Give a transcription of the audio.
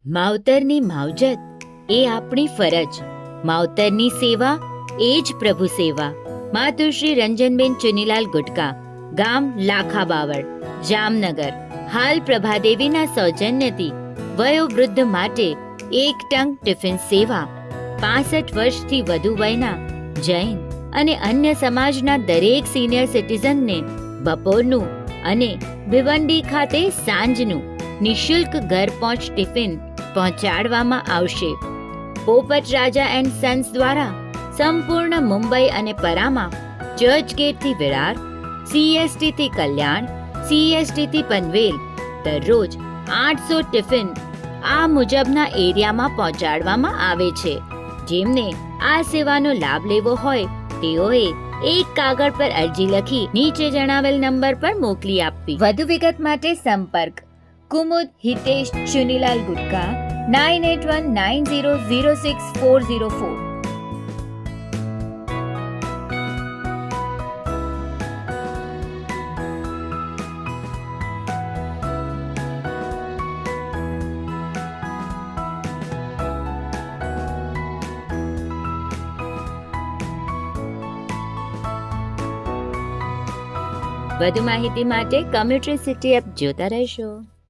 માવતરની માવજત એ આપણી ફરજ, માવતરની સેવા એ જ પ્રભુ સેવા. માતુશ્રી રંજનબેન ચુનીલાલ ગુટકા, ગામ લાખાબાવળ, જામનગર, હાલ પ્રભાદેવીના સૌજન્યથી વયોવૃદ્ધ માટે એક ટંક ટિફિન સેવા. 65 વર્ષથી વધુ વયના જૈન અને અન્ય સમાજના દરેક સિનિયર સિટીઝનને બપોરનું અને ભિવંડી ખાતે સાંજનું નિઃશુલ્ક ઘર પહોંચ ટિફિન પહોંચાડવામાં આવશે. પોપટ રાજા એન્ડ સન્સ દ્વારા સંપૂર્ણ મુંબઈ અને પરામાં ચર્ચગેટથી વિરાર, CSTથી કલ્યાણ, CSTથી પનવેલ દરરોજ 800 ટિફિન આ મુજબના એરિયામાં પહોંચાડવામાં આવે છે. જેમને આ સેવાનો લાભ લેવો હોય તેઓએ એક કાગળ પર અરજી લખી નીચે જણાવેલ નંબર પર મોકલી આપવી. વધુ વિગત માટે સંપર્ક કુમુદ હિતેશ ચુનીલાલ ગુટકા 9819006404. વધુ માહિતી માટે કમ્યુટરી સિટી એપ જોતા રહેશો.